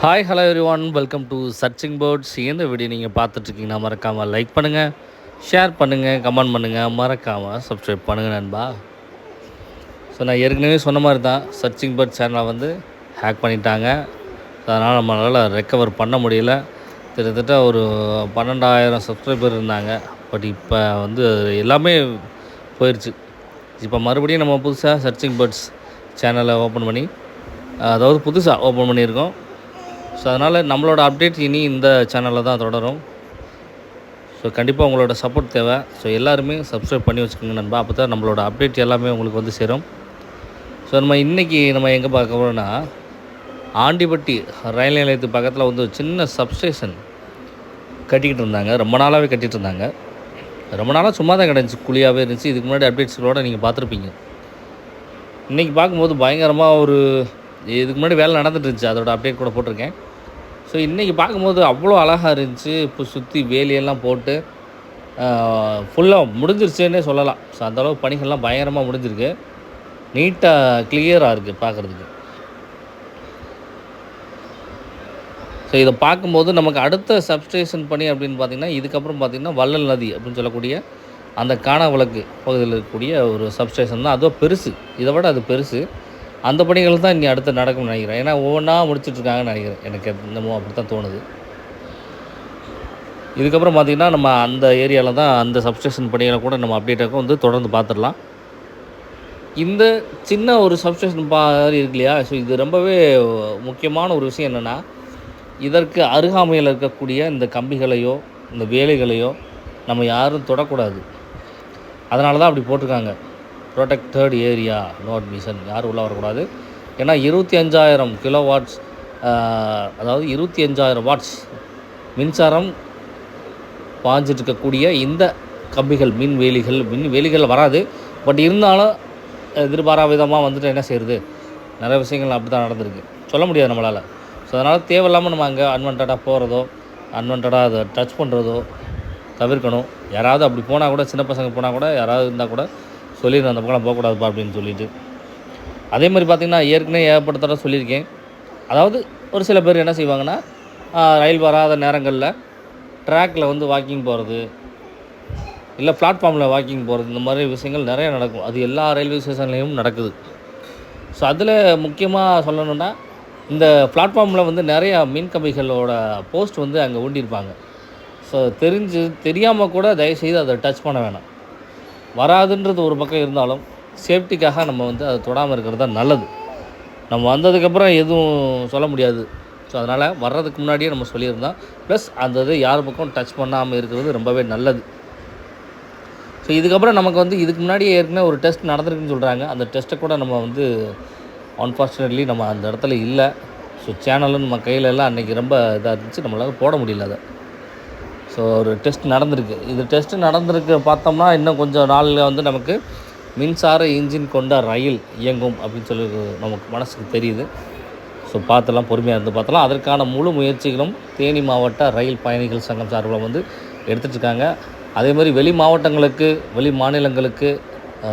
Hi hello everyone welcome to searching ports. இந்த video நீங்கள் பார்த்துட்ருக்கீங்கன்னா மறக்காமல் லைக் பண்ணுங்கள், ஷேர் பண்ணுங்கள், கமெண்ட் பண்ணுங்கள், மறக்காமல் சப்ஸ்கிரைப் பண்ணுங்கள் நண்பா. ஸோ நான் ஏற்கனவே சொன்ன மாதிரி தான், சர்ச்சிங் போர்ட் சேனலை வந்து ஹேக் பண்ணிட்டாங்க. அதனால் நம்மளால் ரெக்கவர் பண்ண முடியல. கிட்டத்தட்ட ஒரு 12,000 சப்ஸ்கிரைபர் இருந்தாங்க. பட் இப்போ வந்து எல்லாமே போயிடுச்சு. இப்போ மறுபடியும் நம்ம புதுசாக சர்ச்சிங் பேர்ட்ஸ் சேனலை ஓப்பன் பண்ணி, அதாவது புதுசாக ஓப்பன் பண்ணியிருக்கோம். ஸோ அதனால் நம்மளோட அப்டேட் இனி இந்த சேனலில் தான் தொடரும். ஸோ கண்டிப்பாக உங்களோட சப்போர்ட் தேவை. ஸோ எல்லாருமே சப்ஸ்கிரைப் பண்ணி வச்சுக்கோங்க நண்பா. அப்போ தான் நம்மளோட அப்டேட் எல்லாமே உங்களுக்கு வந்து சேரும். ஸோ நம்ம இன்றைக்கி நம்ம எங்கே பார்க்க போகிறோம்னா, ஆண்டிப்பட்டி ரயில் நிலையத்துக்கு பக்கத்தில் வந்து ஒரு சின்ன சப்ஸ்டேஷன் கட்டிக்கிட்டு இருந்தாங்க. ரொம்ப நாளாகவே கட்டிகிட்டு இருந்தாங்க. ரொம்ப நாளாக சும்மா தான் கிடந்துச்சு, குழியாகவே இருந்துச்சு. இதுக்கு முன்னாடி அப்டேட்ஸ்களோடு நீங்கள் பார்த்துருப்பீங்க. இன்றைக்கி பார்க்கும்போது பயங்கரமாக ஒரு இதுக்கு முன்னாடி வேலை நடந்துட்டு இருந்துச்சு, அதோட அப்டேட் கூட போட்டிருக்கேன். ஸோ இன்றைக்கி பார்க்கும்போது அவ்வளோ அழகாக இருந்துச்சு. இப்போ சுற்றி வேலியெல்லாம் போட்டு ஃபுல்லாக முடிஞ்சிருச்சுன்னே சொல்லலாம். ஸோ அந்தளவுக்கு பணிகள்லாம் பயங்கரமாக முடிஞ்சிருக்கு. நீட்டாக கிளியராக இருக்குது பார்க்குறதுக்கு. ஸோ இதை பார்க்கும்போது நமக்கு அடுத்த சப்ஸ்டேஷன் பணி அப்படின்னு பார்த்திங்கன்னா, இதுக்கப்புறம் பார்த்திங்கன்னா வள்ளல் நதி அப்படின்னு சொல்லக்கூடிய அந்த காணாவிளக்கு பகுதியில் இருக்கக்கூடிய ஒரு சப்ஸ்டேஷன் தான். அதுவும் பெருசு, இதை விட அது பெருசு. அந்த பணிகள் தான் இனி அடுத்து நடக்கும்னு நினைக்கிறேன். ஏன்னா ஒவ்வொன்றா முடிச்சுட்ருக்காங்கன்னு நினைக்கிறேன். எனக்கு என்னமோ அப்படி தான் தோணுது. இதுக்கப்புறம் பார்த்திங்கன்னா நம்ம அந்த ஏரியாவில் தான் அந்த சப்ஸ்டேஷன் பணிகளை கூட நம்ம அப்டேட்டாக வந்து தொடர்ந்து பார்த்துடலாம். இந்த சின்ன ஒரு சப்ஸ்டேஷன் மாதிரி இருக்கு இல்லையா? ஸோ இது ரொம்பவே முக்கியமான ஒரு விஷயம் என்னென்னா, இதற்கு அருகாமையில் இருக்கக்கூடிய இந்த கம்பிகளையோ இந்த வேலைகளையோ நம்ம யாரும் தொடக்கூடாது. அதனால தான் அப்படி போட்டிருக்காங்க, ப்ரொடெக்டட் ஏரியா, நோ அட்மிஷன், யாரும் உள்ளே வரக்கூடாது. ஏன்னா 25,000 கிலோ வாட்ஸ், அதாவது 25,000 வாட்ஸ் மின்சாரம் பாஞ்சிட்ருக்கக்கூடிய இந்த கம்பிகள், மின் வேலிகள் வராது. பட் இருந்தாலும் எதிர்பாராத விதமாக வந்துட்டு என்ன செய்யுது, நிறைய விஷயங்கள் அப்படி தான் நடந்திருக்கு, சொல்ல முடியாது நம்மளால். ஸோ அதனால் தேவையில்லாமல் நம்ம அங்கே அன்வான்டாக போகிறதோ, அன்வான்டாக அதை டச் பண்ணுறதோ தவிர்க்கணும். யாராவது அப்படி போனால் கூட, சின்ன பசங்க போனால் கூட, யாராவது இருந்தால் கூட சொல்லிடுறேன், அந்த பக்கம் போகக்கூடாதுப்பா அப்படின்னு சொல்லிட்டு. அதே மாதிரி பார்த்திங்கன்னா, ஏற்கனவே ஏகப்பட்ட சொல்லியிருக்கேன். அதாவது ஒரு சில பேர் என்ன செய்வாங்கன்னா, ரயில் வராத நேரங்களில் ட்ராக்கில் வந்து வாக்கிங் போகிறது, இல்லை பிளாட்ஃபார்மில் வாக்கிங் போகிறது, இந்த மாதிரி விஷயங்கள் நிறையா நடக்கும். அது எல்லா ரயில்வே ஸ்டேஷன்லேயும் நடக்குது. ஸோ அதில் முக்கியமாக சொல்லணுன்னா, இந்த பிளாட்ஃபார்மில் வந்து நிறையா மின் கம்பிகளோட போஸ்ட் வந்து அங்கே ஊண்டியிருப்பாங்க. ஸோ தெரியாமல் கூட தயவுசெய்து அதை டச் பண்ண வேணாம். வராதுன்றது ஒரு பக்கம் இருந்தாலும் சேஃப்டிக்காக நம்ம வந்து அதை தொடாமல் இருக்கிறது தான் நல்லது. நம்ம வந்ததுக்கப்புறம் எதுவும் சொல்ல முடியாது. ஸோ அதனால் வர்றதுக்கு முன்னாடியே நம்ம சொல்லியிருந்தோம். ப்ளஸ் அந்த இது யார் பக்கம் டச் பண்ணாமல் இருக்கிறது ரொம்பவே நல்லது. ஸோ இதுக்கப்புறம் நமக்கு வந்து இதுக்கு முன்னாடியே ஏற்கனவே ஒரு டெஸ்ட் நடந்திருக்குன்னு சொல்கிறாங்க. அந்த டெஸ்ட்டை கூட நம்ம வந்து அன்ஃபார்ச்சுனேட்லி நம்ம அந்த இடத்துல இல்லை. ஸோ சேனலும் நம்ம கையில் எல்லாம் அன்றைக்கி ரொம்ப இதாக இருந்துச்சு, நம்மளால் போட முடியல அதை. ஸோ ஒரு டெஸ்ட் நடந்திருக்கு. இது டெஸ்ட்டு நடந்திருக்கு பார்த்தோம்னா, இன்னும் கொஞ்சம் நாளில் வந்து நமக்கு மின்சார இன்ஜின் கொண்ட ரயில் இயங்கும் அப்படின்னு சொல்லி நமக்கு மனசுக்கு தெரியுது. ஸோ பார்த்துலாம், பொறுமையாக இருந்து பார்த்தலாம். அதற்கான முழு முயற்சிகளும் தேனி மாவட்ட ரயில் பயணிகள் சங்கம் சார்பில் வந்து எடுத்துகிட்ருக்காங்க. அதே மாதிரி வெளி மாவட்டங்களுக்கு, வெளி மாநிலங்களுக்கு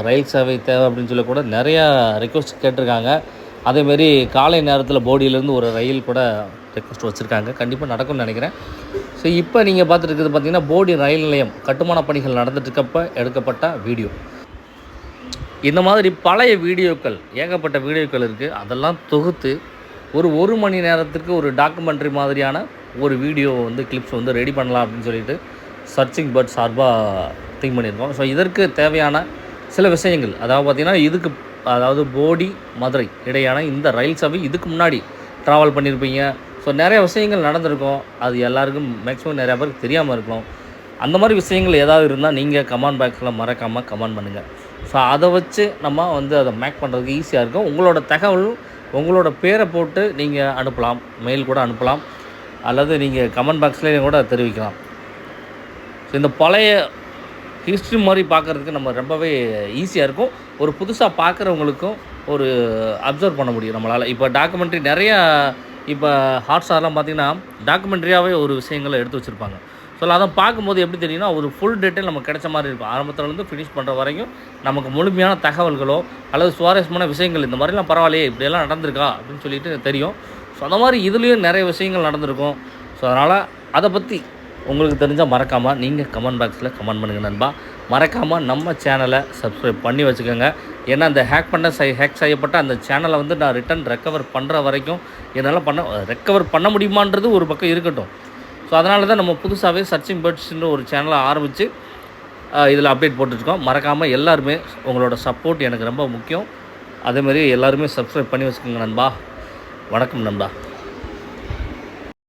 ரயில் சேவை தேவை அப்படின்னு சொல்லி கூட நிறையா ரெக்வஸ்ட் கேட்டிருக்காங்க. அதேமாரி காலை நேரத்தில் போடியிலேருந்து ஒரு ரயில் கூட ரெக்வஸ்ட் வச்சுருக்காங்க. கண்டிப்பாக நடக்கும்னு நினைக்கிறேன். ஸோ இப்போ நீங்கள் பார்த்துட்டு பார்த்திங்கன்னா, போடி ரயில் நிலையம் கட்டுமான பணிகள் நடந்துட்டுருக்கப்போ எடுக்கப்பட்ட வீடியோ. இந்த மாதிரி பழைய வீடியோக்கள், ஏகப்பட்ட வீடியோக்கள் இருக்குது. அதெல்லாம் தொகுத்து ஒரு மணி நேரத்துக்கு ஒரு டாக்குமெண்ட்ரி மாதிரியான ஒரு வீடியோ வந்து கிளிப்ஸ் வந்து ரெடி பண்ணலாம் அப்படின்னு சொல்லிட்டு சர்ச்சிங் பேர்ட் சார்பாக திங்க் பண்ணியிருக்கோம். ஸோ இதற்கு தேவையான சில விஷயங்கள், அதாவது பார்த்திங்கன்னா, அதாவது போடி மதுரை இடையான இந்த ரயில் சேவை இதுக்கு முன்னாடி ட்ராவல் பண்ணியிருப்பீங்க. ஸோ நிறைய விஷயங்கள் நடந்திருக்கும். அது எல்லாருக்கும் மேக்ஸிமம் நிறையா பேருக்கு தெரியாமல் இருக்கும். அந்த மாதிரி விஷயங்கள் ஏதாவது இருந்தால் நீங்கள் கமெண்ட் பாக்ஸில் மறக்காமல் கமெண்ட் பண்ணுங்கள். ஸோ அதை வச்சு நம்ம வந்து அதை மேக் பண்ணுறதுக்கு ஈஸியாக இருக்கும். உங்களோட தகவல், உங்களோட பேரை போட்டு நீங்கள் அனுப்பலாம், மெயில் கூட அனுப்பலாம், அல்லது நீங்கள் கமெண்ட் பாக்ஸ்லேயே கூட தெரிவிக்கலாம். ஸோ இந்த பழைய ஹிஸ்ட்ரி மாதிரி பார்க்குறதுக்கு நம்ம ரொம்பவே ஈஸியாக இருக்கும். ஒரு புதுசாக பார்க்குறவங்களுக்கும் ஒரு அப்சர்வ் பண்ண முடியும் நம்மளால். இப்போ டாக்குமெண்ட்ரி நிறையா, இப்போ ஹாட்ஸ்டார்லாம் பார்த்திங்கன்னா டாக்குமெண்ட்ரியாகவே ஒரு விஷயங்களை எடுத்து வச்சுருப்பாங்க. ஸோ ஸோ அதை பார்க்கும்போது எப்படி தெரியும்னா ஒரு ஃபுல் டீட்டெயில் நமக்கு கிடைச்ச மாதிரி இருக்கும். ஆரம்பத்துலேருந்து ஃபினிஷ் பண்ணுற வரைக்கும் நமக்கு முழுமையான தகவல்களோ அல்லது சுவாரஸ்யமான விஷயங்கள் இந்த மாதிரிலாம் பரவாயில்லையே இப்படியெல்லாம் நடந்திருக்கா அப்படின்னு சொல்லிட்டு தெரியும். ஸோ அந்த மாதிரி இதுலேயும் நிறைய விஷயங்கள் நடந்திருக்கும். ஸோ அதனால் அதை பற்றி உங்களுக்கு தெரிஞ்சால் மறக்காமல் நீங்கள் கமெண்ட் பாக்ஸில் கமெண்ட் பண்ணுங்கள் நண்பா. மறக்காமல் நம்ம சேனலை சப்ஸ்கிரைப் பண்ணி வச்சுக்கோங்க. ஏன்னா அந்த ஹேக் செய்யப்பட்ட அந்த சேனலை வந்து நான் ரெக்கவர் பண்ணுற வரைக்கும் என்னால் ரெக்கவர் பண்ண முடியுமான்றது ஒரு பக்கம் இருக்கட்டும். ஸோ அதனால தான் நம்ம புதுசாகவே சர்ச்சிங் பேர்ட்ஸ்ன்ற ஒரு சேனலை ஆரம்பித்து இதில் அப்டேட் போட்டுருக்கோம். மறக்காமல் எல்லாருமே உங்களோட சப்போர்ட் எனக்கு ரொம்ப முக்கியம். அதேமாதிரி எல்லாருமே சப்ஸ்கிரைப் பண்ணி வச்சுக்கோங்க நண்பா. வணக்கம் நண்பா.